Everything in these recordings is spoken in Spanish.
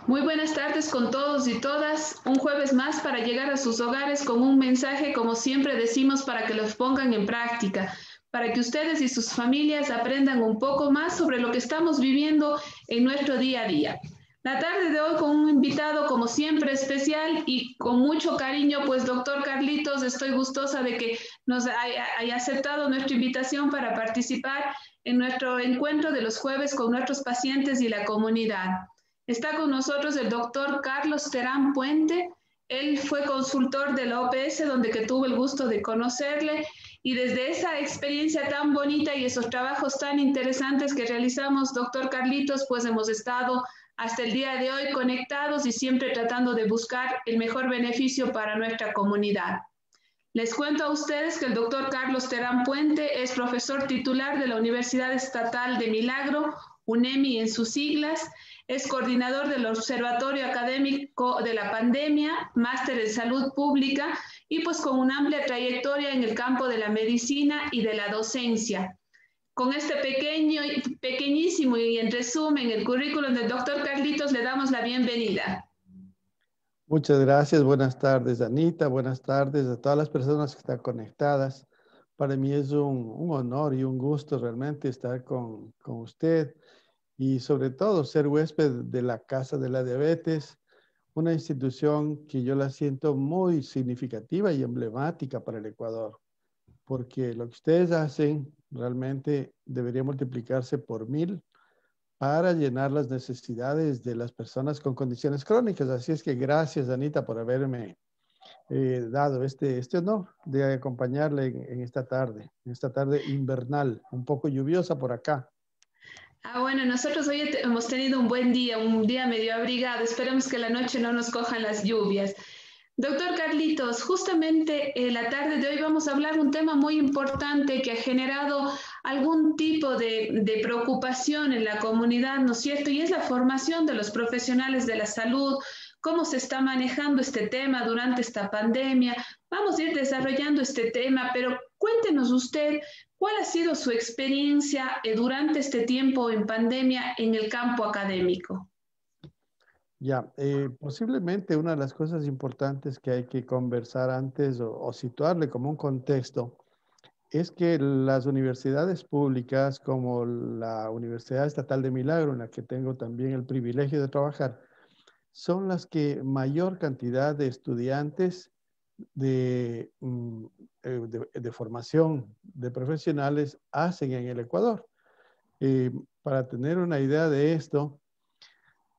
Muy buenas tardes con todos y todas. Un jueves más para llegar a sus hogares con un mensaje, como siempre decimos, para que los pongan en práctica, para que ustedes y sus familias aprendan un poco más sobre lo que estamos viviendo en nuestro día a día. La tarde de hoy con un invitado, como siempre, especial y con mucho cariño, pues doctor Carlitos, estoy gustosa de que nos haya aceptado nuestra invitación para participar en nuestro encuentro de los jueves con nuestros pacientes y la comunidad. Está con nosotros el doctor Carlos Terán Puente. Él fue consultor de la OPS, donde que tuve el gusto de conocerle, y desde esa experiencia tan bonita y esos trabajos tan interesantes que realizamos, doctor Carlitos, pues hemos estado hasta el día de hoy conectados y siempre tratando de buscar el mejor beneficio para nuestra comunidad. Les cuento a ustedes que el doctor Carlos Terán Puente es profesor titular de la Universidad Estatal de Milagro, UNEMI en sus siglas, es coordinador del Observatorio Académico de la Pandemia, máster en salud pública y pues con una amplia trayectoria en el campo de la medicina y de la docencia. Con este pequeñísimo y en resumen el currículum del doctor Carlitos le damos la bienvenida. Muchas gracias. Buenas tardes, Anita. Buenas tardes a todas las personas que están conectadas. Para mí es un honor y un gusto realmente estar con usted y sobre todo ser huésped de la Casa de la Diabetes, una institución que yo la siento muy significativa y emblemática para el Ecuador, porque lo que ustedes hacen realmente debería multiplicarse por 1000 para llenar las necesidades de las personas con condiciones crónicas. Así es que gracias, Anita, por haberme dado este honor de acompañarle en esta tarde invernal, un poco lluviosa por acá. Bueno, nosotros hoy hemos tenido un día medio abrigado. Esperemos que la noche no nos cojan las lluvias. Doctor Carlitos, justamente la tarde de hoy vamos a hablar de un tema muy importante que ha generado algún tipo de preocupación en la comunidad, ¿no es cierto? Y es la formación de los profesionales de la salud, cómo se está manejando este tema durante esta pandemia. Vamos a ir desarrollando este tema, pero cuéntenos usted, ¿cuál ha sido su experiencia durante este tiempo en pandemia en el campo académico? Ya, posiblemente una de las cosas importantes que hay que conversar antes o situarle como un contexto es que las universidades públicas como la Universidad Estatal de Milagro, en la que tengo también el privilegio de trabajar, son las que mayor cantidad de estudiantes de, de formación de profesionales hacen en el Ecuador. Para tener una idea de esto,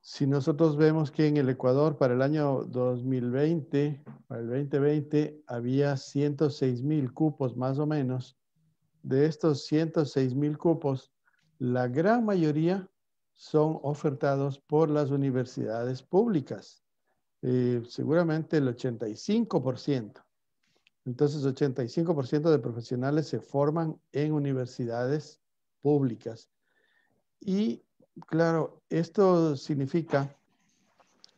si nosotros vemos que en el Ecuador para el año 2020, para el 2020, había 106,000 cupos más o menos. De estos 106,000 cupos, la gran mayoría son ofertados por las universidades públicas. Seguramente el 85%. Entonces, 85% de profesionales se forman en universidades públicas. Y claro, esto significa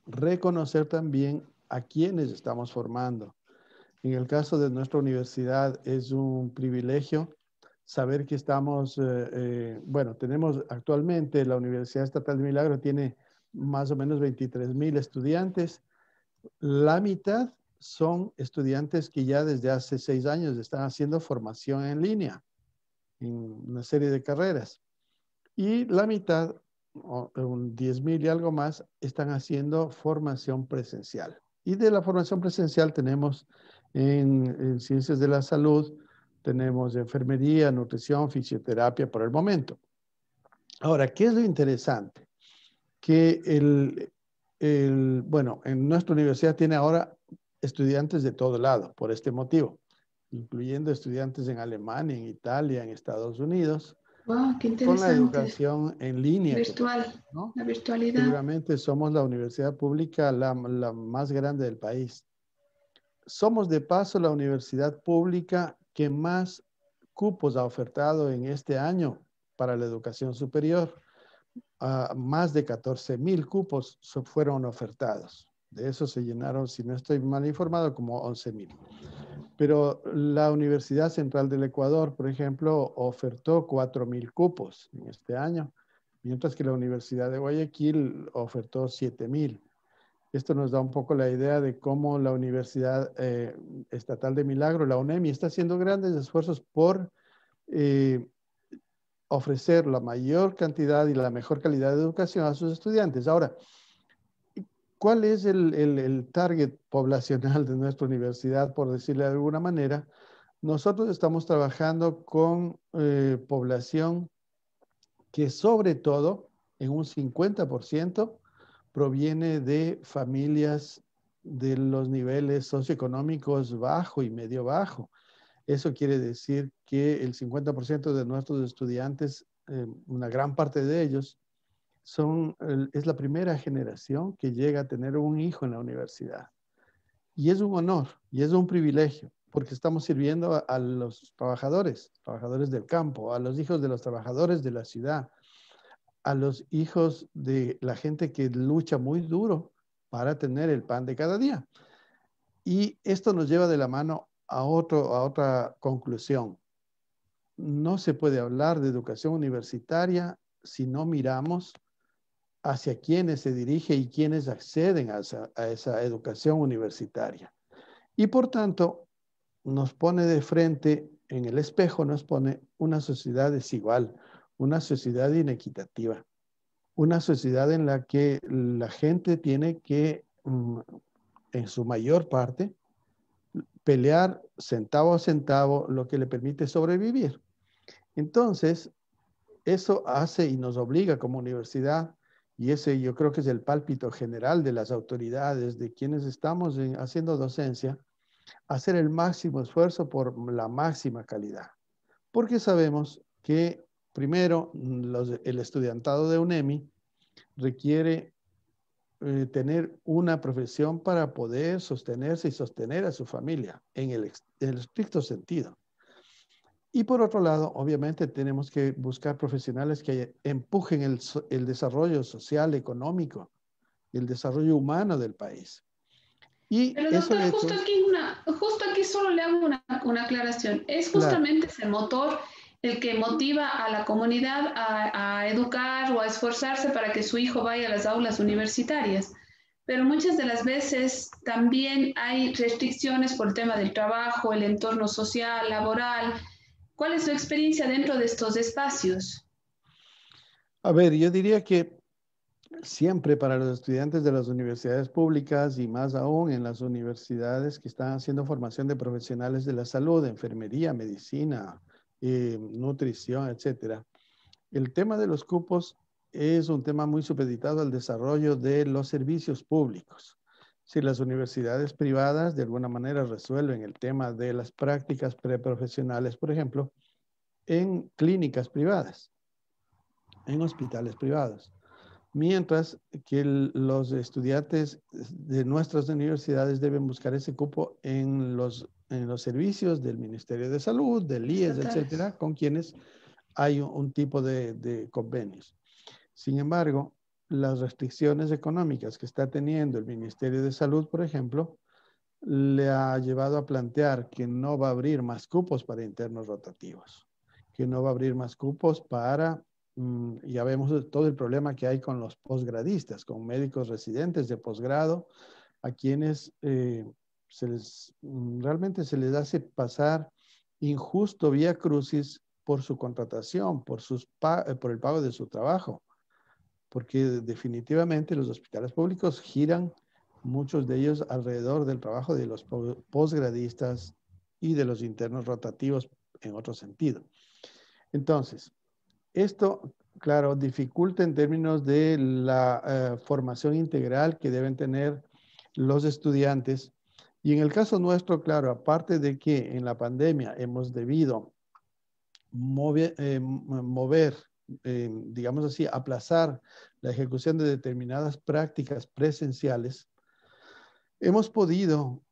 reconocer también a quienes estamos formando. En el caso de nuestra universidad es un privilegio saber que estamos, bueno, tenemos actualmente la Universidad Estatal de Milagro tiene más o menos 23,000 estudiantes. La mitad son estudiantes que ya desde hace 6 años están haciendo formación en línea en una serie de carreras. Y la mitad, un 10,000 y algo más, están haciendo formación presencial. Y de la formación presencial tenemos en ciencias de la salud, tenemos enfermería, nutrición, fisioterapia por el momento. Ahora, ¿qué es lo interesante? Que bueno, en nuestra universidad tiene ahora estudiantes de todo lado por este motivo, incluyendo estudiantes en Alemania, en Italia, en Estados Unidos, Wow, qué con la interesante. educación en línea que Virtual, tenemos, ¿no? la virtualidad. Seguramente somos la universidad pública la más grande del país. Somos de paso la universidad pública que más cupos ha ofertado en este año para la educación superior. Más de 14,000 cupos fueron ofertados. De eso se llenaron, si no estoy mal informado, como 11,000. Pero la Universidad Central del Ecuador, por ejemplo, ofertó 4,000 cupos en este año, mientras que la Universidad de Guayaquil ofertó 7.000. Esto nos da un poco la idea de cómo la Universidad Estatal de Milagro, la UNEMI, está haciendo grandes esfuerzos por eh, ofrecer la mayor cantidad y la mejor calidad de educación a sus estudiantes. Ahora, ¿cuál es el target poblacional de nuestra universidad, por decirle de alguna manera? Nosotros estamos trabajando con población que sobre todo en un 50% proviene de familias de los niveles socioeconómicos bajo y medio bajo. Eso quiere decir que el 50% de nuestros estudiantes, una gran parte de ellos, es la primera generación que llega a tener un hijo en la universidad. Y es un honor y es un privilegio, porque estamos sirviendo a los trabajadores del campo, a los hijos de los trabajadores de la ciudad, a los hijos de la gente que lucha muy duro para tener el pan de cada día. Y esto nos lleva de la mano a otra conclusión. No se puede hablar de educación universitaria si no miramos hacia quienes se dirige y quienes acceden a esa educación universitaria. Y por tanto, nos pone de frente, en el espejo nos pone una sociedad desigual, una sociedad inequitativa, una sociedad en la que la gente tiene que, en su mayor parte, pelear centavo a centavo lo que le permite sobrevivir. Entonces, eso hace y nos obliga como universidad, y ese yo creo que es el pálpito general de las autoridades, de quienes estamos haciendo docencia, hacer el máximo esfuerzo por la máxima calidad. Porque sabemos que, primero, el estudiantado de UNEMI requiere tener una profesión para poder sostenerse y sostener a su familia en el estricto sentido. Y por otro lado, obviamente tenemos que buscar profesionales que empujen el desarrollo social, económico, el desarrollo humano del país. Y Pero eso doctor, de hecho, justo aquí solo le hago una aclaración. Es claro, justamente ese motor el que motiva a la comunidad a educar o a esforzarse para que su hijo vaya a las aulas universitarias. Pero muchas de las veces también hay restricciones por el tema del trabajo, el entorno social, laboral. ¿Cuál es su experiencia dentro de estos espacios? a ver, yo diría que siempre para los estudiantes de las universidades públicas y más aún en las universidades que están haciendo formación de profesionales de la salud, enfermería, medicina, nutrición, etcétera. El tema de los cupos es un tema muy supeditado al desarrollo de los servicios públicos. Si las universidades privadas de alguna manera resuelven el tema de las prácticas preprofesionales, por ejemplo, en clínicas privadas, en hospitales privados, mientras que los estudiantes de nuestras universidades deben buscar ese cupo en los servicios del Ministerio de Salud, del IES, Estatales. etcétera, con quienes hay un tipo de convenios. Sin embargo, las restricciones económicas que está teniendo el Ministerio de Salud, por ejemplo, le ha llevado a plantear que no va a abrir más cupos para internos rotativos, que no va a abrir más cupos para, ya vemos todo el problema que hay con los posgradistas, con médicos residentes de posgrado, a quienes realmente se les hace pasar injusto vía crucis por su contratación, por el pago de su trabajo, porque definitivamente los hospitales públicos giran, muchos de ellos, alrededor del trabajo de los posgradistas y de los internos rotativos en otro sentido. Entonces, esto, claro, dificulta en términos de la formación integral que deben tener los estudiantes. Y en el caso nuestro, claro, aparte de que en la pandemia hemos debido mover, digamos así, aplazar la ejecución de determinadas prácticas presenciales, hemos podido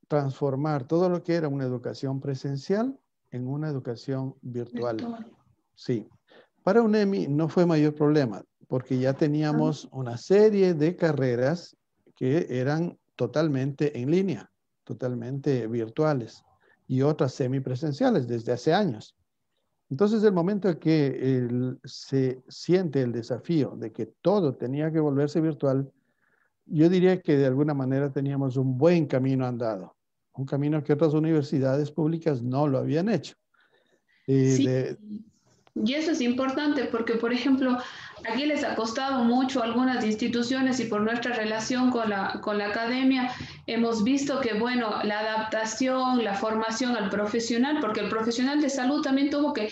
transformar todo lo que era una educación presencial en una educación virtual. Virtual. Sí. Para UNEMI no fue mayor problema, porque ya teníamos una serie de carreras que eran totalmente en línea, totalmente virtuales, y otras semipresenciales desde hace años. Entonces, el momento en que se siente el desafío de que todo tenía que volverse virtual, yo diría que de alguna manera teníamos un buen camino andado, un camino que otras universidades públicas no lo habían hecho. Eh, Sí, de, y eso es importante porque, por ejemplo, aquí les ha costado mucho a algunas instituciones y por nuestra relación con la academia, hemos visto que, bueno, la adaptación, la formación al profesional, porque el profesional de salud también tuvo que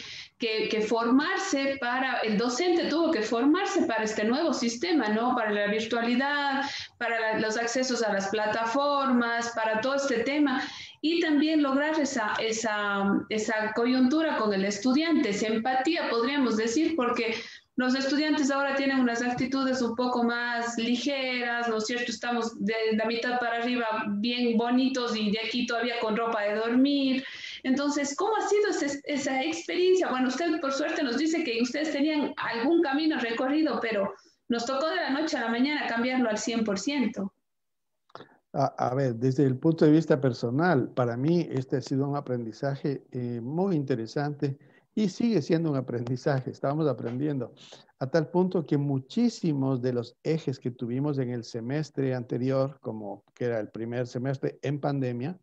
formarse para, el docente tuvo que formarse para este nuevo sistema, ¿no? Para la virtualidad, para los accesos a las plataformas, para todo este tema y también lograr esa coyuntura con el estudiante, esa empatía, podríamos decir, porque los estudiantes ahora tienen unas actitudes un poco más ligeras, ¿no es cierto? Estamos de la mitad para arriba bien bonitos y de aquí todavía con ropa de dormir. Entonces, ¿cómo ha sido esa experiencia? Bueno, usted por suerte nos dice que ustedes tenían algún camino recorrido, pero nos tocó de la noche a la mañana cambiarlo al 100%. a ver, desde el punto de vista personal, para mí este ha sido un aprendizaje muy interesante y sigue siendo un aprendizaje. Estamos aprendiendo a tal punto que muchísimos de los ejes que tuvimos en el semestre anterior, como que era el primer semestre en pandemia,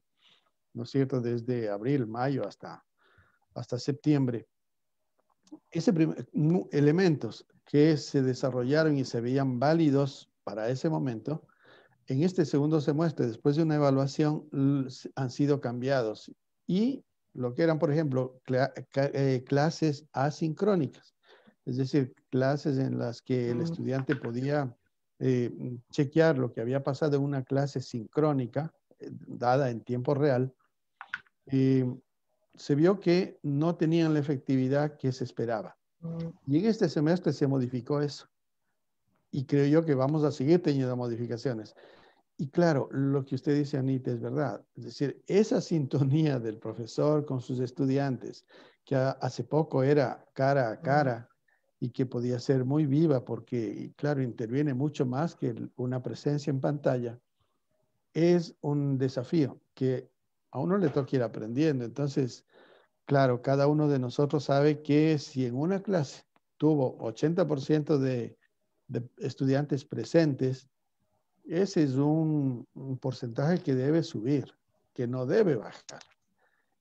¿no es cierto? Desde abril, mayo hasta septiembre, elementos que se desarrollaron y se veían válidos para ese momento, en este segundo semestre, después de una evaluación, han sido cambiados. Y lo que eran, por ejemplo, clases asincrónicas, es decir, clases en las que el estudiante podía chequear lo que había pasado en una clase sincrónica, dada en tiempo real, eh, se vio que no tenían la efectividad que se esperaba. Y en este semestre se modificó eso. Y creo yo que vamos a seguir teniendo modificaciones. Y claro, lo que usted dice, Anita, es verdad. Es decir, esa sintonía del profesor con sus estudiantes, que hace poco era cara a cara y que podía ser muy viva porque, claro, interviene mucho más que una presencia en pantalla, es un desafío que a uno le toca ir aprendiendo. Entonces, claro, cada uno de nosotros sabe que si en una clase tuvo 80% de estudiantes presentes, ese es un porcentaje que debe subir, que no debe bajar.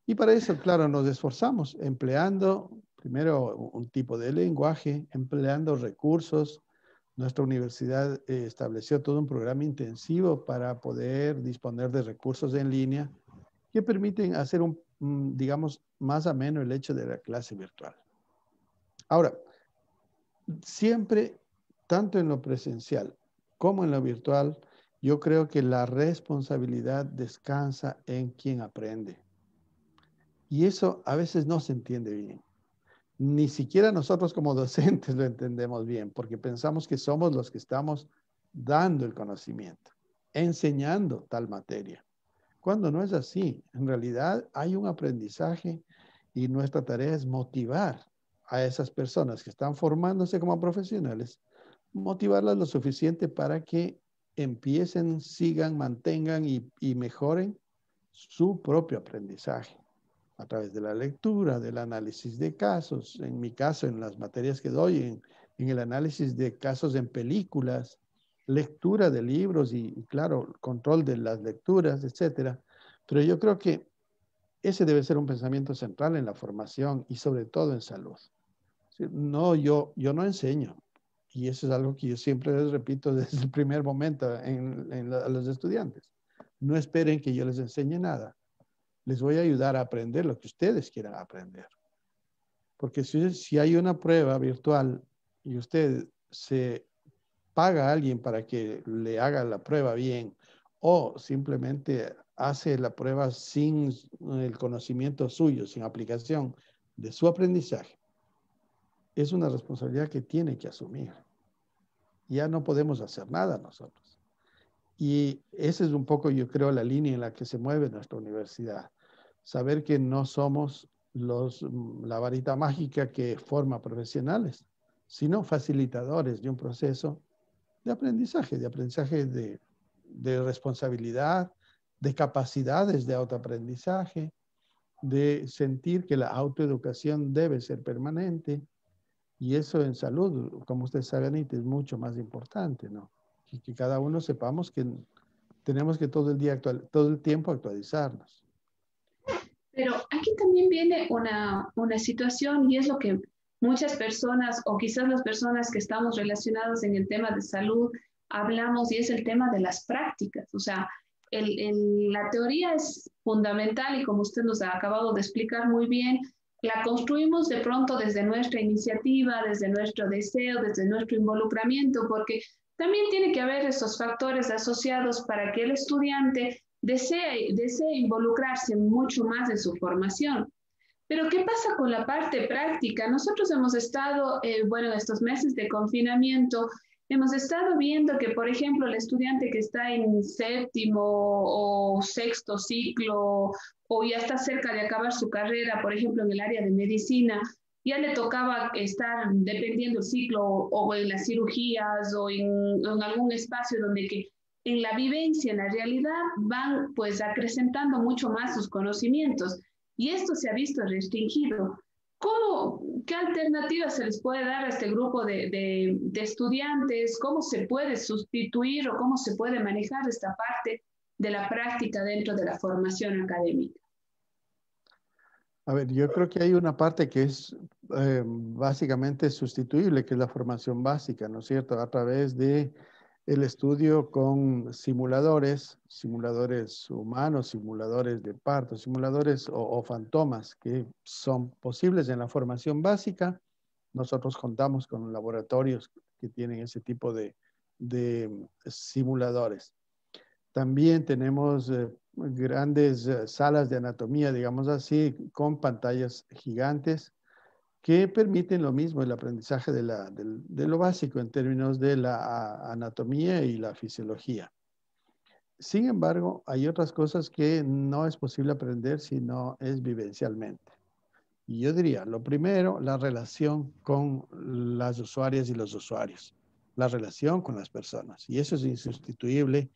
Y para eso, claro, nos esforzamos empleando primero un tipo de lenguaje, empleando recursos. Nuestra universidad estableció todo un programa intensivo para poder disponer de recursos en línea que permiten hacer digamos, más ameno el hecho de la clase virtual. Ahora, siempre, tanto en lo presencial como en lo virtual, yo creo que la responsabilidad descansa en quien aprende. Y eso a veces no se entiende bien. Ni siquiera nosotros como docentes lo entendemos bien, porque pensamos que somos los que estamos dando el conocimiento, enseñando tal materia. Cuando no es así, en realidad hay un aprendizaje y nuestra tarea es motivar a esas personas que están formándose como profesionales, motivarlas lo suficiente para que empiecen, sigan, mantengan y mejoren su propio aprendizaje a través de la lectura, del análisis de casos, en mi caso, en las materias que doy, en el análisis de casos en películas, lectura de libros y, claro, control de las lecturas, etcétera. Pero yo creo que ese debe ser un pensamiento central en la formación y sobre todo en salud. No, yo no enseño. Y eso es algo que yo siempre les repito desde el primer momento a los estudiantes. No esperen que yo les enseñe nada. Les voy a ayudar a aprender lo que ustedes quieran aprender. Porque si hay una prueba virtual y usted se paga a alguien para que le haga la prueba bien o simplemente hace la prueba sin el conocimiento suyo, sin aplicación de su aprendizaje, es una responsabilidad que tiene que asumir. Ya no podemos hacer nada nosotros. Y esa es un poco, yo creo, la línea en la que se mueve nuestra universidad. Saber que no somos la varita mágica que forma profesionales, sino facilitadores de un proceso de aprendizaje de responsabilidad, de capacidades de autoaprendizaje, de sentir que la autoeducación debe ser permanente, y eso en salud, como usted sabe, Anita, es mucho más importante, ¿no? Y que cada uno sepamos que tenemos que todo el día, todo el tiempo actualizarnos. Pero aquí también viene una situación y es lo que muchas personas o quizás las personas que estamos relacionados en el tema de salud hablamos y es el tema de las prácticas. O sea, la teoría es fundamental y como usted nos ha acabado de explicar muy bien, la construimos de pronto desde nuestra iniciativa, desde nuestro deseo, desde nuestro involucramiento, porque también tiene que haber esos factores asociados para que el estudiante desea involucrarse mucho más en su formación. Pero ¿qué pasa con la parte práctica? Nosotros hemos estado, bueno, en estos meses de confinamiento, hemos estado viendo que, por ejemplo, el estudiante que está en séptimo o sexto ciclo o ya está cerca de acabar su carrera, por ejemplo, en el área de medicina, ya le tocaba estar dependiendo del ciclo o en las cirugías o en algún espacio donde que en la vivencia, en la realidad, van pues acrecentando mucho más sus conocimientos y esto se ha visto restringido. ¿Cómo, qué alternativas se les puede dar a este grupo de estudiantes? ¿Cómo se puede sustituir o cómo se puede manejar esta parte de la práctica dentro de la formación académica? A ver, yo creo que hay una parte que es básicamente sustituible, que es la formación básica, ¿no es cierto? A través de el estudio con simuladores, simuladores humanos, simuladores de parto, simuladores o fantomas que son posibles en la formación básica. Nosotros contamos con laboratorios que tienen ese tipo de simuladores. También tenemos grandes salas de anatomía, digamos así, con pantallas gigantes que permiten lo mismo, el aprendizaje de lo básico en términos de la anatomía y la fisiología. Sin embargo, hay otras cosas que no es posible aprender si no es vivencialmente. Y yo diría, lo primero, la relación con las usuarias y los usuarios, la relación con las personas. Y eso es insustituible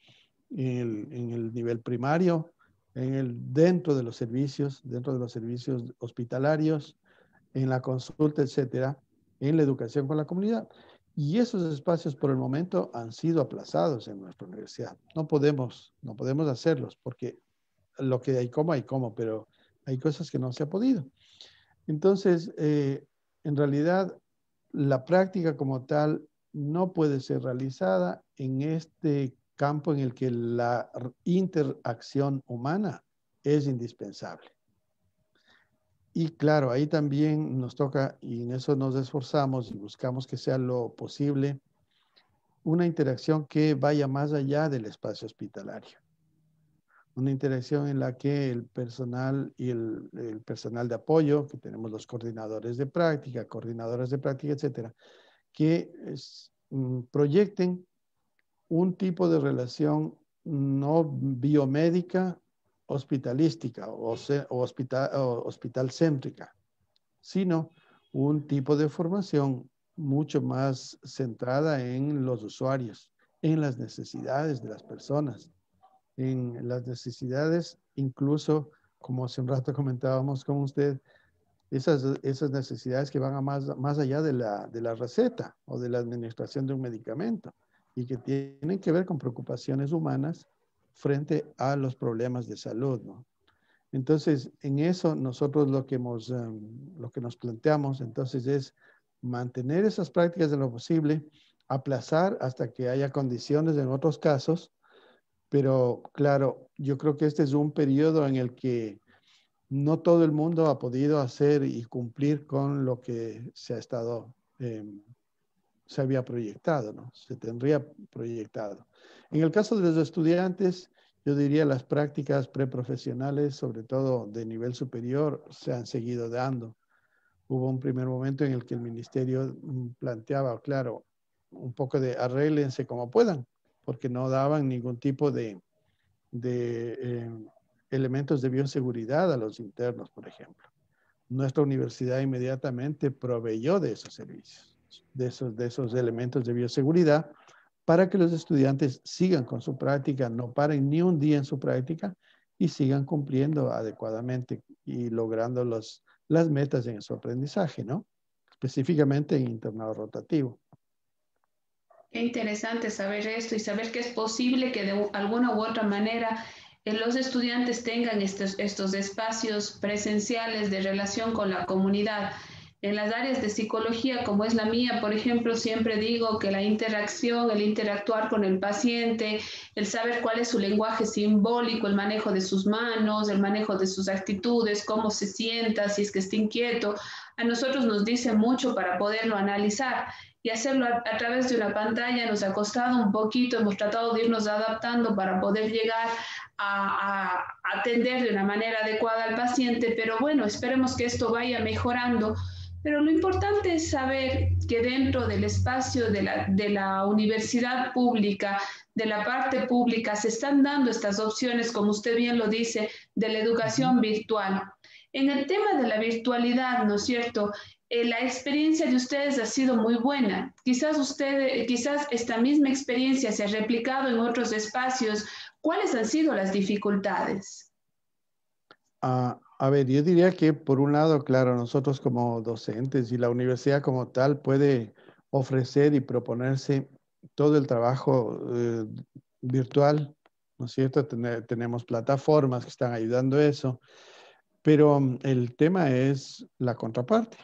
en el nivel primario, dentro de los servicios hospitalarios, en la consulta, etcétera, en la educación con la comunidad. Y esos espacios por el momento han sido aplazados en nuestra universidad. No podemos hacerlos porque lo que hay como, pero hay cosas que no se ha podido. Entonces, en realidad, la práctica como tal no puede ser realizada en este campo en el que la interacción humana es indispensable. Y claro, ahí también nos toca, y en eso nos esforzamos y buscamos que sea lo posible, una interacción que vaya más allá del espacio hospitalario. Una interacción en la que el personal y el personal de apoyo, que tenemos los coordinadores de práctica, coordinadoras de práctica, etcétera, que proyecten un tipo de relación no biomédica hospitalística o hospital céntrica, sino un tipo de formación mucho más centrada en los usuarios, en las necesidades de las personas, en las necesidades, incluso, como hace un rato comentábamos con usted, esas necesidades que van a más allá de la receta o de la administración de un medicamento y que tienen que ver con preocupaciones humanas frente a los problemas de salud, ¿no? Entonces, en eso nosotros lo que nos planteamos entonces es mantener esas prácticas de lo posible, aplazar hasta que haya condiciones en otros casos, pero claro, yo creo que este es un periodo en el que no todo el mundo ha podido hacer y cumplir con lo que se había proyectado, ¿no? Se tendría proyectado. En el caso de los estudiantes, yo diría las prácticas preprofesionales, sobre todo de nivel superior, se han seguido dando. Hubo un primer momento en el que el ministerio planteaba, claro, un poco de arréglense como puedan, porque no daban ningún tipo de elementos de bioseguridad a los internos, por ejemplo. Nuestra universidad inmediatamente proveyó de esos servicios, de esos elementos de bioseguridad para que los estudiantes sigan con su práctica, no paren ni un día en su práctica y sigan cumpliendo adecuadamente y logrando las metas en su aprendizaje, ¿no? Específicamente en internado rotativo. Qué interesante saber esto y saber que es posible que de alguna u otra manera los estudiantes tengan estos espacios presenciales de relación con la comunidad. En las áreas de psicología, como es la mía, por ejemplo, siempre digo que la interacción, el interactuar con el paciente, el saber cuál es su lenguaje simbólico, el manejo de sus manos, el manejo de sus actitudes, cómo se sienta, si es que está inquieto, a nosotros nos dice mucho para poderlo analizar y hacerlo a través de una pantalla nos ha costado un poquito, hemos tratado de irnos adaptando para poder llegar a atender de una manera adecuada al paciente, pero bueno, esperemos que esto vaya mejorando. Pero lo importante es saber que dentro del espacio de la universidad pública, de la parte pública, se están dando estas opciones, como usted bien lo dice, de la educación virtual. En el tema de la virtualidad, ¿no es cierto? La experiencia de ustedes ha sido muy buena. Quizás esta misma experiencia se ha replicado en otros espacios. ¿Cuáles han sido las dificultades? A ver, yo diría que por un lado, claro, nosotros como docentes y la universidad como tal puede ofrecer y proponerse todo el trabajo virtual, ¿no es cierto? Tenemos plataformas que están ayudando a eso, pero el tema es la contraparte.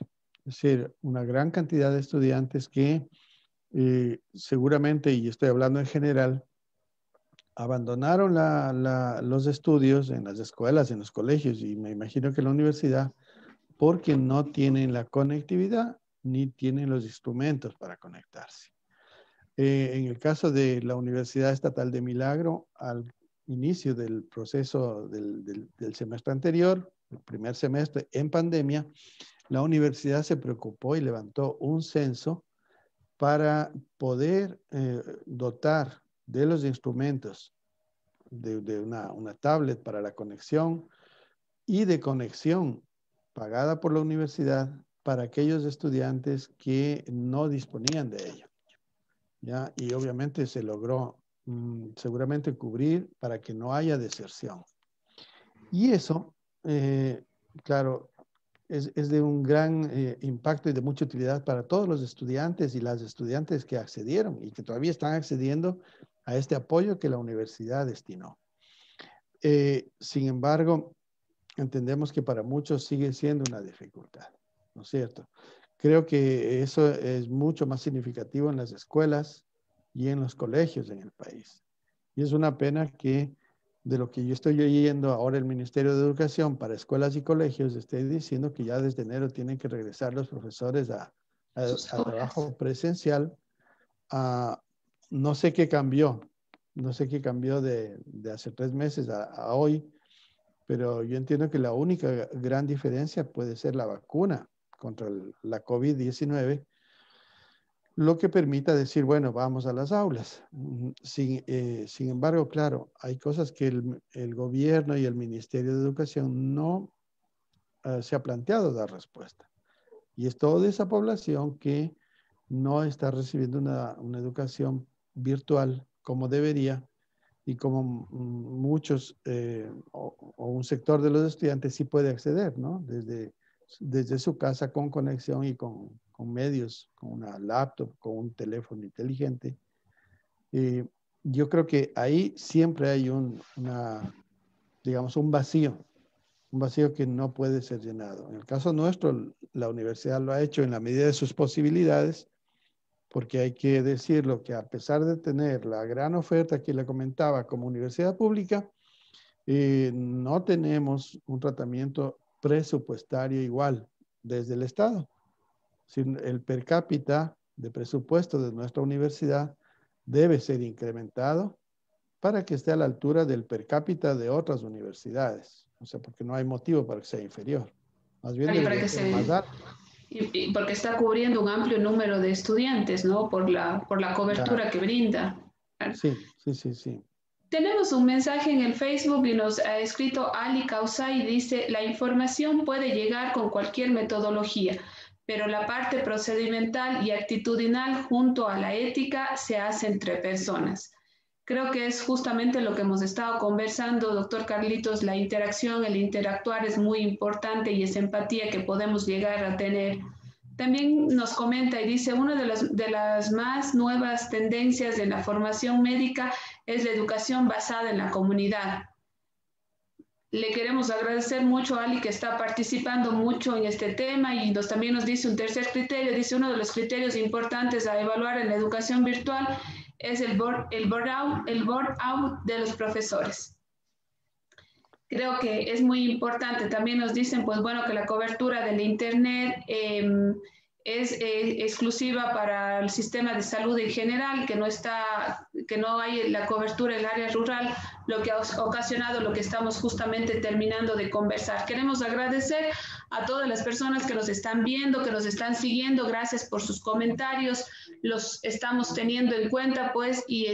Es decir, una gran cantidad de estudiantes que seguramente, y estoy hablando en general, abandonaron los estudios en las escuelas, en los colegios y me imagino que en la universidad, porque no tienen la conectividad ni tienen los instrumentos para conectarse. En el caso de la Universidad Estatal de Milagro, al inicio del proceso del semestre anterior, el primer semestre en pandemia, la universidad se preocupó y levantó un censo para poder dotar de los instrumentos de una tablet para la conexión y de conexión pagada por la universidad para aquellos estudiantes que no disponían de ello. ¿Ya? Y obviamente se logró seguramente cubrir para que no haya deserción. Y eso, claro, es de un gran impacto y de mucha utilidad para todos los estudiantes y las estudiantes que accedieron y que todavía están accediendo a este apoyo que la universidad destinó. Sin embargo, entendemos que para muchos sigue siendo una dificultad, ¿no es cierto? Creo que eso es mucho más significativo en las escuelas y en los colegios en el país. Y es una pena que de lo que yo estoy oyendo ahora el Ministerio de Educación para escuelas y colegios esté diciendo que ya desde enero tienen que regresar los profesores a trabajo presencial. No sé qué cambió, no sé qué cambió de hace 3 meses a hoy, pero yo entiendo que la única gran diferencia puede ser la vacuna contra la COVID-19, lo que permita decir, bueno, vamos a las aulas. Sin embargo, claro, hay cosas que el gobierno y el Ministerio de Educación no se ha planteado dar respuesta. Y es toda esa población que no está recibiendo una educación virtual como debería y como muchos o un sector de los estudiantes sí puede acceder, ¿no? Desde su casa con conexión y con medios, con una laptop, con un teléfono inteligente. Yo creo que ahí siempre hay digamos, un vacío que no puede ser llenado. En el caso nuestro, la universidad lo ha hecho en la medida de sus posibilidades, porque hay que decirlo que a pesar de tener la gran oferta que le comentaba como universidad pública, no tenemos un tratamiento presupuestario igual desde el Estado. El per cápita de presupuesto de nuestra universidad debe ser incrementado para que esté a la altura del per cápita de otras universidades. O sea, porque no hay motivo para que sea inferior. Más bien debería ser más alto. Y porque está cubriendo un amplio número de estudiantes, ¿no? Por la cobertura que brinda. Sí, sí, sí, sí. Tenemos un mensaje en el Facebook y nos ha escrito Ali Kausai y dice, la información puede llegar con cualquier metodología, pero la parte procedimental y actitudinal junto a la ética se hace entre personas. Creo que es justamente lo que hemos estado conversando, doctor Carlitos, la interacción, el interactuar es muy importante y esa empatía que podemos llegar a tener. También nos comenta y dice, una de las más nuevas tendencias en la formación médica es la educación basada en la comunidad. Le queremos agradecer mucho a Ali que está participando mucho en este tema y también nos dice un tercer criterio, dice uno de los criterios importantes a evaluar en la educación virtual es el burnout de los profesores. Creo que es muy importante. También nos dicen, pues bueno, que la cobertura del Internet es exclusiva para el sistema de salud en general, que no hay la cobertura en el área rural, lo que ha ocasionado lo que estamos justamente terminando de conversar. Queremos agradecer a todas las personas que nos están viendo, que nos están siguiendo. Gracias por sus comentarios. Los estamos teniendo en cuenta, pues, y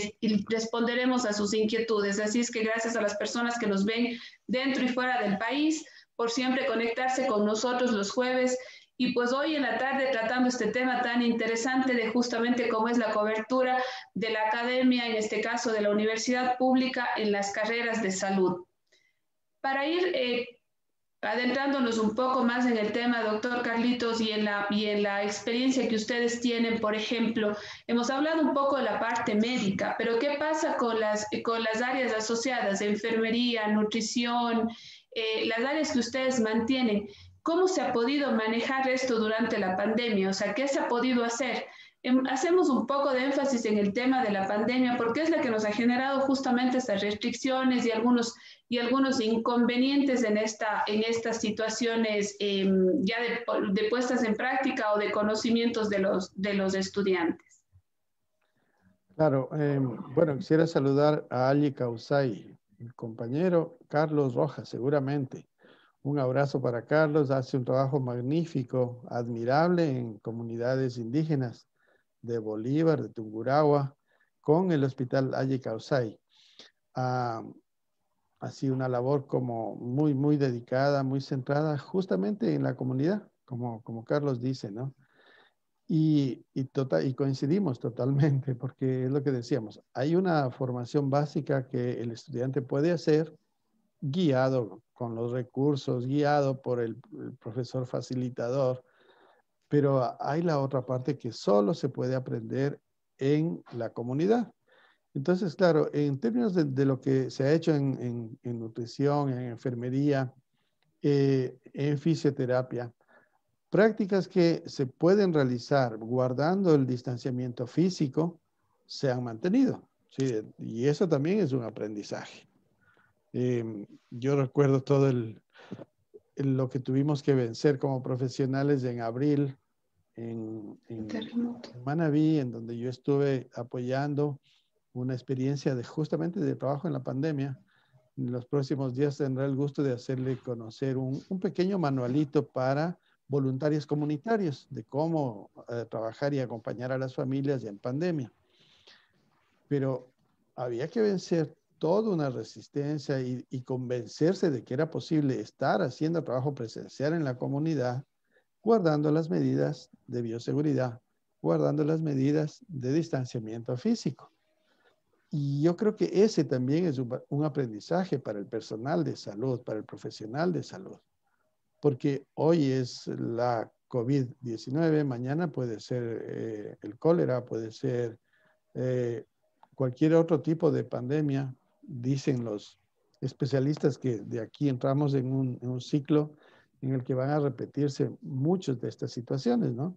responderemos a sus inquietudes. Así es que gracias a las personas que nos ven dentro y fuera del país, por siempre conectarse con nosotros los jueves. Y pues hoy en la tarde tratando este tema tan interesante de justamente cómo es la cobertura de la academia, en este caso de la universidad pública, en las carreras de salud. Para ir adentrándonos un poco más en el tema, doctor Carlitos, y en la experiencia que ustedes tienen, por ejemplo, hemos hablado un poco de la parte médica, pero ¿qué pasa con las áreas asociadas, enfermería, nutrición, las áreas que ustedes mantienen? ¿Cómo se ha podido manejar esto durante la pandemia? O sea, ¿qué se ha podido hacer? Hacemos un poco de énfasis en el tema de la pandemia porque es la que nos ha generado justamente estas restricciones y algunos inconvenientes en estas situaciones ya de puestas en práctica o de conocimientos de los estudiantes. Claro, bueno, quisiera saludar a Ali Kausai, el compañero Carlos Rojas, seguramente. Un abrazo para Carlos, hace un trabajo magnífico, admirable en comunidades indígenas de Bolívar, de Tungurahua, con el Hospital Ali Kausai. Ha sido una labor como muy, muy dedicada, muy centrada justamente en la comunidad, como Carlos dice, ¿no? Y coincidimos totalmente, porque es lo que decíamos, hay una formación básica que el estudiante puede hacer guiado con los recursos, guiado por el profesor facilitador, pero hay la otra parte que solo se puede aprender en la comunidad. Entonces, claro, en términos de lo que se ha hecho en nutrición, en enfermería, en fisioterapia, prácticas que se pueden realizar guardando el distanciamiento físico se han mantenido, ¿sí? Y eso también es un aprendizaje. Yo recuerdo todo lo que tuvimos que vencer como profesionales en abril en Manabí, en donde yo estuve apoyando una experiencia justamente de trabajo en la pandemia. En los próximos días tendré el gusto de hacerle conocer un pequeño manualito para voluntarios comunitarios de cómo trabajar y acompañar a las familias en pandemia. Pero había que vencer toda una resistencia y convencerse de que era posible estar haciendo trabajo presencial en la comunidad, guardando las medidas de bioseguridad, guardando las medidas de distanciamiento físico. Y yo creo que ese también es un aprendizaje para el personal de salud, para el profesional de salud, porque hoy es la COVID-19, mañana puede ser el cólera, puede ser cualquier otro tipo de pandemia. Dicen los especialistas que de aquí entramos en un ciclo en el que van a repetirse muchas de estas situaciones, ¿no?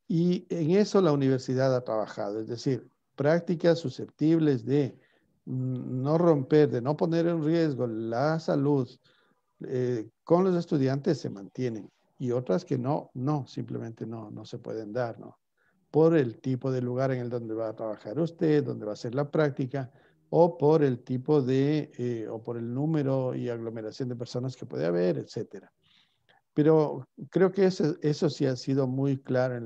Y en eso la universidad ha trabajado, es decir, prácticas susceptibles de no romper, de no poner en riesgo la salud con los estudiantes se mantienen y otras que simplemente no se pueden dar, ¿no? Por el tipo de lugar en el donde va a trabajar usted, donde va a hacer la práctica, o por el tipo o por el número y aglomeración de personas que puede haber, etcétera. Pero creo que eso sí ha sido muy claro en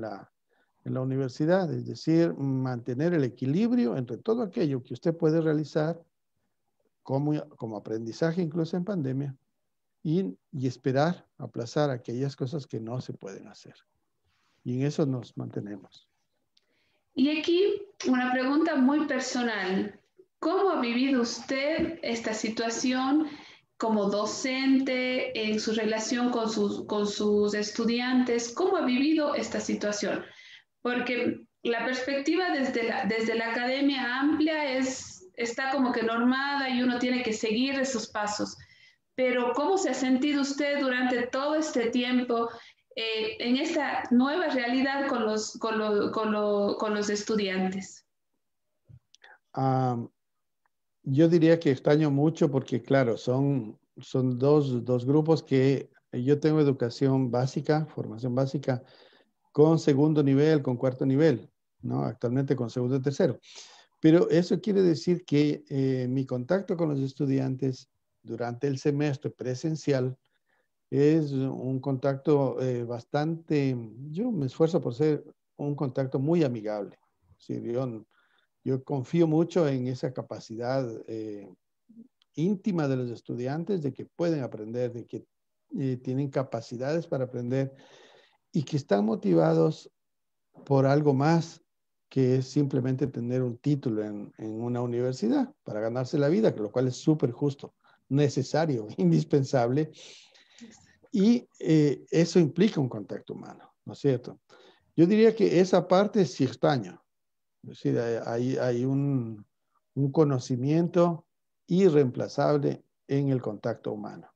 la universidad, es decir, mantener el equilibrio entre todo aquello que usted puede realizar como aprendizaje incluso en pandemia y esperar, aplazar aquellas cosas que no se pueden hacer. Y en eso nos mantenemos. Y aquí una pregunta muy personal. ¿Cómo ha vivido usted esta situación como docente en su relación con sus estudiantes? ¿Cómo ha vivido esta situación? Porque la perspectiva desde la academia amplia está como que normada y uno tiene que seguir esos pasos. Pero ¿cómo se ha sentido usted durante todo este tiempo en esta nueva realidad con los estudiantes? Ah, yo diría que extraño mucho porque, claro, son dos grupos que yo tengo educación básica, formación básica, con segundo nivel, con cuarto nivel, ¿no? Actualmente con segundo y tercero. Pero eso quiere decir que mi contacto con los estudiantes durante el semestre presencial es un contacto bastante, yo me esfuerzo por ser un contacto muy amigable. Sí, yo confío mucho en esa capacidad íntima de los estudiantes de que pueden aprender, de que tienen capacidades para aprender y que están motivados por algo más que es simplemente tener un título en una universidad para ganarse la vida, lo cual es súper justo, necesario, indispensable. Y eso implica un contacto humano, ¿no es cierto? Yo diría que esa parte sí extraño. Es decir, hay un conocimiento irreemplazable en el contacto humano.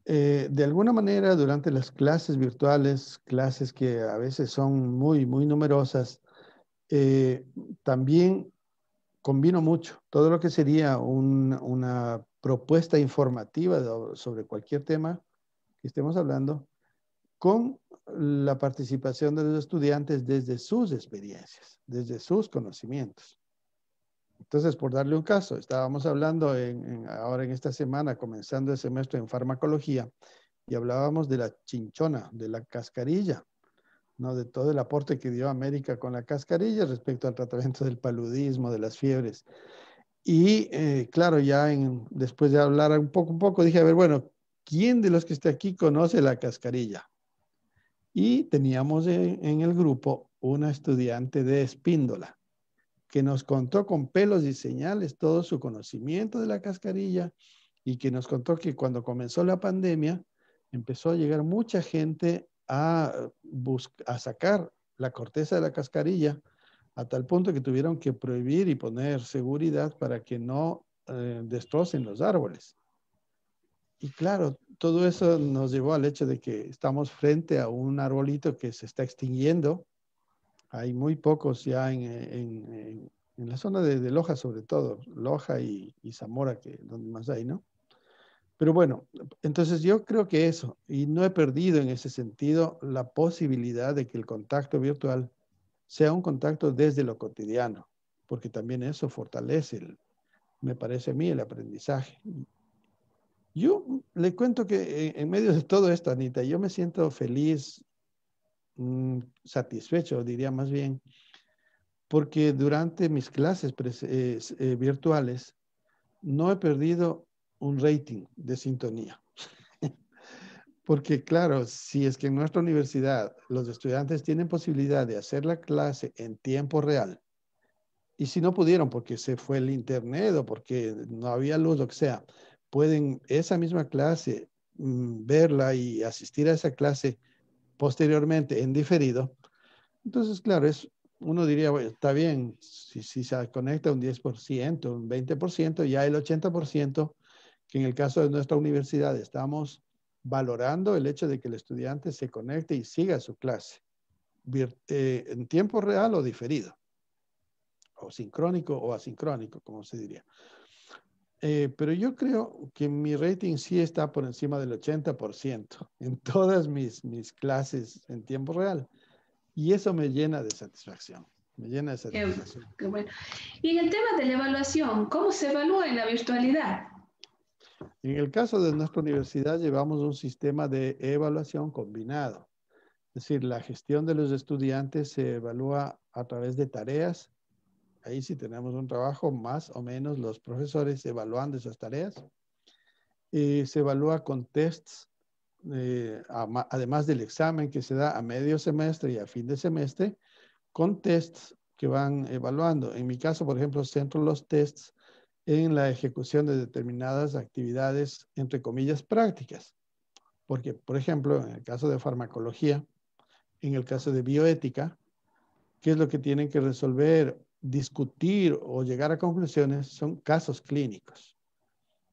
De alguna manera, durante las clases virtuales, clases que a veces son muy numerosas, eh, también combino mucho todo lo que sería una propuesta informativa sobre cualquier tema que estemos hablando con la participación de los estudiantes desde sus experiencias, desde sus conocimientos. Entonces, por darle un caso, estábamos hablando ahora en esta semana, comenzando el semestre en farmacología, y hablábamos de la chinchona, de la cascarilla, ¿no? De todo el aporte que dio América con la cascarilla respecto al tratamiento del paludismo, de las fiebres. Y claro, después de hablar un poco, dije, a ver, bueno, ¿quién de los que está aquí conoce la cascarilla? Y teníamos en el grupo una estudiante de Espíndola que nos contó con pelos y señales todo su conocimiento de la cascarilla y que nos contó que cuando comenzó la pandemia empezó a llegar mucha gente a sacar la corteza de la cascarilla a tal punto que tuvieron que prohibir y poner seguridad para que no destrocen los árboles. Y claro, todo eso nos llevó al hecho de que estamos frente a un arbolito que se está extinguiendo. Hay muy pocos ya en la zona de Loja, sobre todo, Loja y Zamora, que donde más hay, ¿no? Pero bueno, entonces yo creo que eso, y no he perdido en ese sentido la posibilidad de que el contacto virtual sea un contacto desde lo cotidiano, porque también eso fortalece, me parece a mí, el aprendizaje. Yo le cuento que en medio de todo esto, Anita, yo me siento feliz, satisfecho, diría más bien, porque durante mis clases virtuales no he perdido un rating de sintonía. Porque claro, si es que en nuestra universidad los estudiantes tienen posibilidad de hacer la clase en tiempo real, y si no pudieron porque se fue el internet o porque no había luz, o que sea, pueden esa misma clase verla y asistir a esa clase posteriormente en diferido. Entonces, claro, uno diría, bueno, está bien, si se conecta un 10%, un 20%, ya el 80%, que en el caso de nuestra universidad estamos valorando el hecho de que el estudiante se conecte y siga su clase en tiempo real o diferido, o sincrónico o asincrónico, como se diría. Pero yo creo que mi rating sí está por encima del 80% en todas mis clases en tiempo real. Y eso me llena de satisfacción, me llena de Qué, satisfacción. qué bueno. Y en el tema de la evaluación, ¿cómo se evalúa en la virtualidad? En el caso de nuestra universidad llevamos un sistema de evaluación combinado. Es decir, la gestión de los estudiantes se evalúa a través de tareas. Ahí sí tenemos un trabajo más o menos los profesores evaluando esas tareas. Se evalúa con tests, además del examen que se da a medio semestre y a fin de semestre, con tests que van evaluando. En mi caso, por ejemplo, centro los tests en la ejecución de determinadas actividades, entre comillas, prácticas. Porque, por ejemplo, en el caso de farmacología, en el caso de bioética, ¿qué es lo que tienen que resolver, discutir o llegar a conclusiones? Son casos clínicos.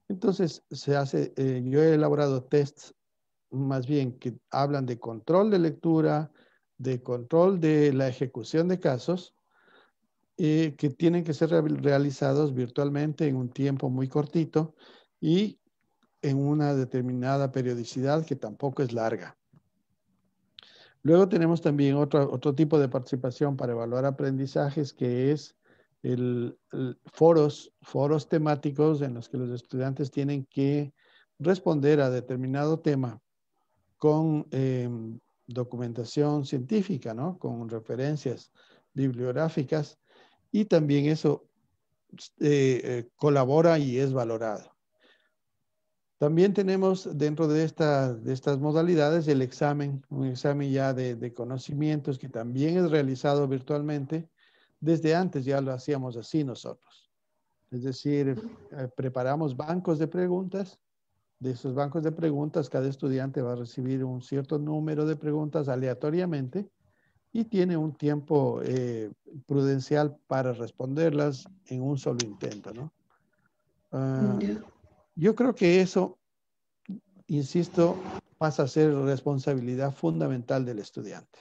Entonces, yo he elaborado tests más bien que hablan de control de lectura, de control de la ejecución de casos, que tienen que ser realizados virtualmente en un tiempo muy cortito y en una determinada periodicidad que tampoco es larga. Luego tenemos también otro tipo de participación para evaluar aprendizajes, que es foros temáticos en los que los estudiantes tienen que responder a determinado tema con documentación científica, ¿no? Con referencias bibliográficas, y también eso colabora y es valorado. También tenemos dentro de estas modalidades el examen, un examen ya de conocimientos que también es realizado virtualmente. Desde antes ya lo hacíamos así nosotros. Es decir, preparamos bancos de preguntas. De esos bancos de preguntas, cada estudiante va a recibir un cierto número de preguntas aleatoriamente y tiene un tiempo prudencial para responderlas en un solo intento, ¿no? Yo creo que eso, insisto, pasa a ser responsabilidad fundamental del estudiante.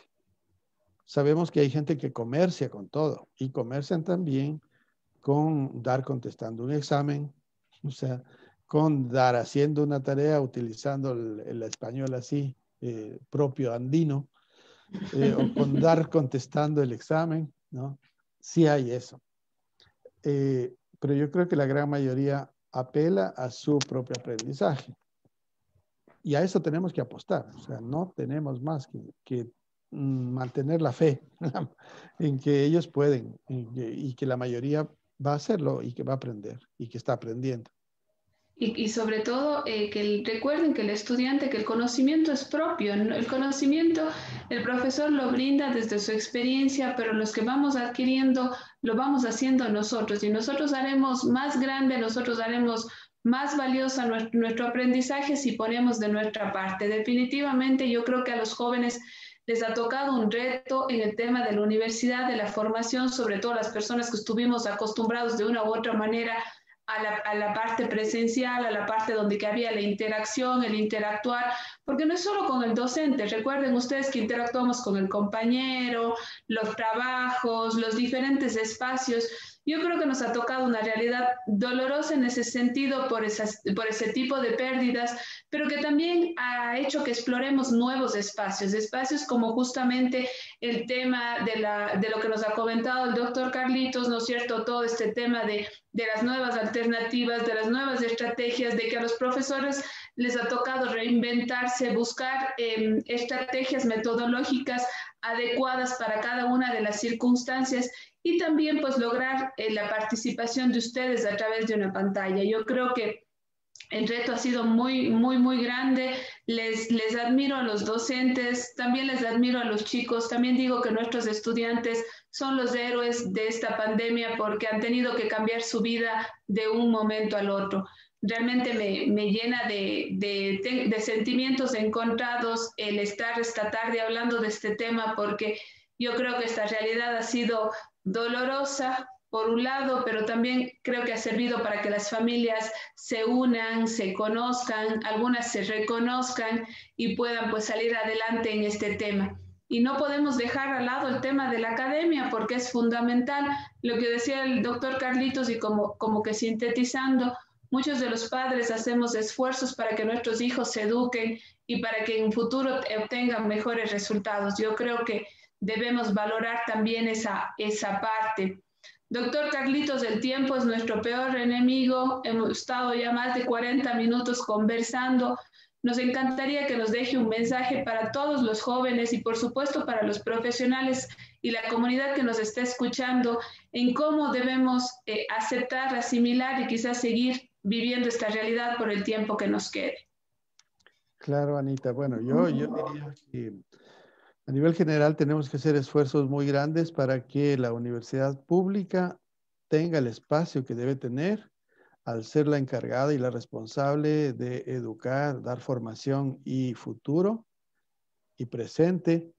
Sabemos que hay gente que comercia con todo y comercian también con dar contestando un examen, o sea, con dar haciendo una tarea utilizando el español así, propio andino, o con dar contestando el examen, ¿no? Sí hay eso. Pero yo creo que la gran mayoría apela a su propio aprendizaje. Y a eso tenemos que apostar. O sea, no tenemos más que mantener la fe en que ellos pueden y que la mayoría va a hacerlo y que va a aprender y que está aprendiendo. Y sobre todo, recuerden que el estudiante, que el conocimiento es propio, ¿no? El conocimiento, el profesor lo brinda desde su experiencia, pero los que vamos adquiriendo, lo vamos haciendo nosotros y nosotros haremos más grande, nosotros haremos más valiosa nuestro aprendizaje si ponemos de nuestra parte. Definitivamente yo creo que a los jóvenes les ha tocado un reto en el tema de la universidad, de la formación, sobre todo las personas que estuvimos acostumbrados de una u otra manera a la parte presencial, a la parte donde que había la interacción, el interactuar, porque no es solo con el docente, recuerden ustedes que interactuamos con el compañero, los trabajos, los diferentes espacios. Yo creo que nos ha tocado una realidad dolorosa en ese sentido por ese tipo de pérdidas, pero que también ha hecho que exploremos nuevos espacios, espacios como justamente el tema de lo que nos ha comentado el doctor Carlitos, ¿no es cierto? Todo este tema de las nuevas alternativas, de las nuevas estrategias, de que a los profesores les ha tocado reinventarse, buscar estrategias metodológicas adecuadas para cada una de las circunstancias y también pues lograr la participación de ustedes a través de una pantalla. Yo creo que el reto ha sido muy, muy, muy grande. Les admiro a los docentes, también les admiro a los chicos. También digo que nuestros estudiantes son los héroes de esta pandemia porque han tenido que cambiar su vida de un momento al otro. Realmente me llena de sentimientos encontrados el estar esta tarde hablando de este tema porque yo creo que esta realidad ha sido dolorosa, por un lado, pero también creo que ha servido para que las familias se unan, se conozcan, algunas se reconozcan y puedan pues salir adelante en este tema. Y no podemos dejar al lado el tema de la academia porque es fundamental. Lo que decía el doctor Carlitos y como que sintetizando, muchos de los padres hacemos esfuerzos para que nuestros hijos se eduquen y para que en un futuro obtengan mejores resultados. Yo creo que debemos valorar también esa parte. Doctor Carlitos, el tiempo es nuestro peor enemigo. Hemos estado ya más de 40 minutos conversando. Nos encantaría que nos deje un mensaje para todos los jóvenes y por supuesto para los profesionales y la comunidad que nos está escuchando en cómo debemos aceptar, asimilar y quizás seguir viviendo esta realidad por el tiempo que nos quede. Claro, Anita. Bueno, yo diría que A nivel general tenemos que hacer esfuerzos muy grandes para que la universidad pública tenga el espacio que debe tener al ser la encargada y la responsable de educar, dar formación y futuro y presente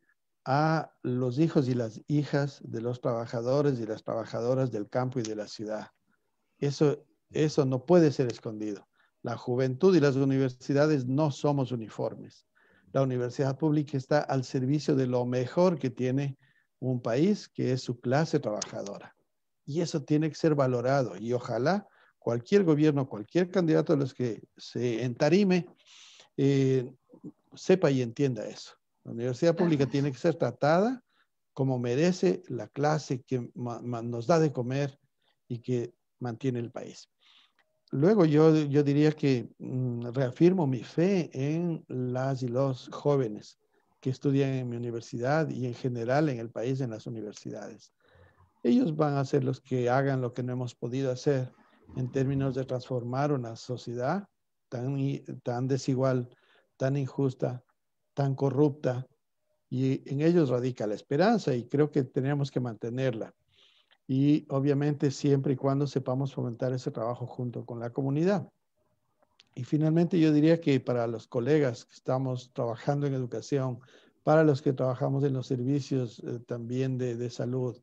a los hijos y las hijas de los trabajadores y las trabajadoras del campo y de la ciudad. Eso no puede ser escondido. La juventud y las universidades no somos uniformes. La universidad pública está al servicio de lo mejor que tiene un país, que es su clase trabajadora. Y eso tiene que ser valorado. Y ojalá cualquier gobierno, cualquier candidato de los que se entarime, sepa y entienda eso. La universidad pública tiene que ser tratada como merece la clase que nos da de comer y que mantiene el país. Luego yo diría que reafirmo mi fe en las y los jóvenes que estudian en mi universidad y en general en el país, en las universidades. Ellos van a ser los que hagan lo que no hemos podido hacer en términos de transformar una sociedad tan desigual, tan injusta, tan corrupta, y en ellos radica la esperanza y creo que tenemos que mantenerla. Y obviamente siempre y cuando sepamos fomentar ese trabajo junto con la comunidad. Y finalmente yo diría que para los colegas que estamos trabajando en educación, para los que trabajamos en los servicios también de salud,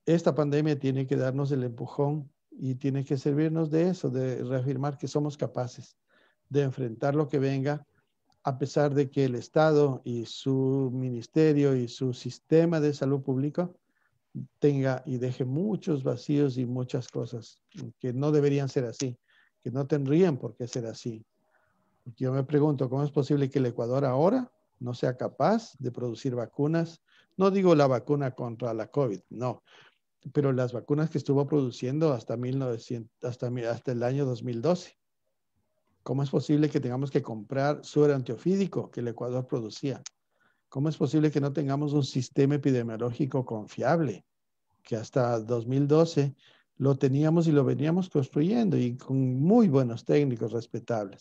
esta pandemia tiene que darnos el empujón y tiene que servirnos de eso, de reafirmar que somos capaces de enfrentar lo que venga, a pesar de que el Estado y su ministerio y su sistema de salud pública tenga y deje muchos vacíos y muchas cosas que no deberían ser así, que no tendrían por qué ser así. Porque yo me pregunto, ¿cómo es posible que el Ecuador ahora no sea capaz de producir vacunas? No digo la vacuna contra la COVID, no, pero las vacunas que estuvo produciendo hasta el año 2012. ¿Cómo es posible que tengamos que comprar suero antiofídico que el Ecuador producía? ¿Cómo es posible que no tengamos un sistema epidemiológico confiable? Que hasta 2012 lo teníamos y lo veníamos construyendo y con muy buenos técnicos respetables.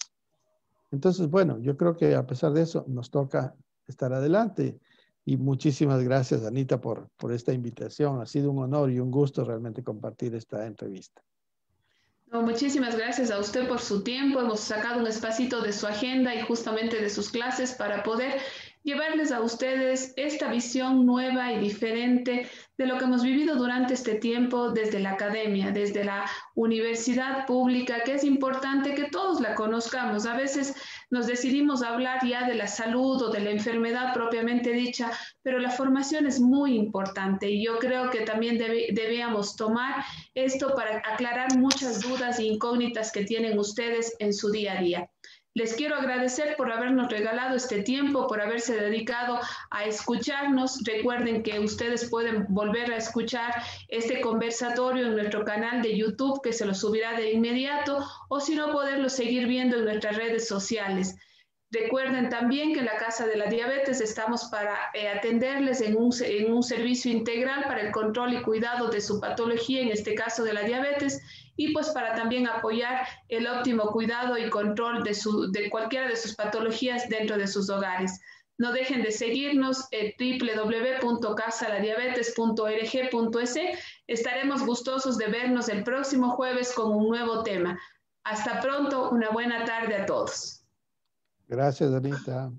Entonces, bueno, yo creo que a pesar de eso nos toca estar adelante. Y muchísimas gracias, Anita, por esta invitación. Ha sido un honor y un gusto realmente compartir esta entrevista. No, muchísimas gracias a usted por su tiempo. Hemos sacado un espacito de su agenda y justamente de sus clases para poder llevarles a ustedes esta visión nueva y diferente de lo que hemos vivido durante este tiempo desde la academia, desde la universidad pública, que es importante que todos la conozcamos. A veces nos decidimos hablar ya de la salud o de la enfermedad propiamente dicha, pero la formación es muy importante y yo creo que también debíamos tomar esto para aclarar muchas dudas e incógnitas que tienen ustedes en su día a día. Les quiero agradecer por habernos regalado este tiempo, por haberse dedicado a escucharnos. Recuerden que ustedes pueden volver a escuchar este conversatorio en nuestro canal de YouTube, que se lo subirá de inmediato, o si no, poderlo seguir viendo en nuestras redes sociales. Recuerden también que en la Casa de la Diabetes estamos para atenderles en un servicio integral para el control y cuidado de su patología, en este caso de la diabetes, y pues para también apoyar el óptimo cuidado y control de cualquiera de sus patologías dentro de sus hogares. No dejen de seguirnos en www.casaladiabetes.org.es. Estaremos gustosos de vernos el próximo jueves con un nuevo tema. Hasta pronto, una buena tarde a todos. Gracias, Anita.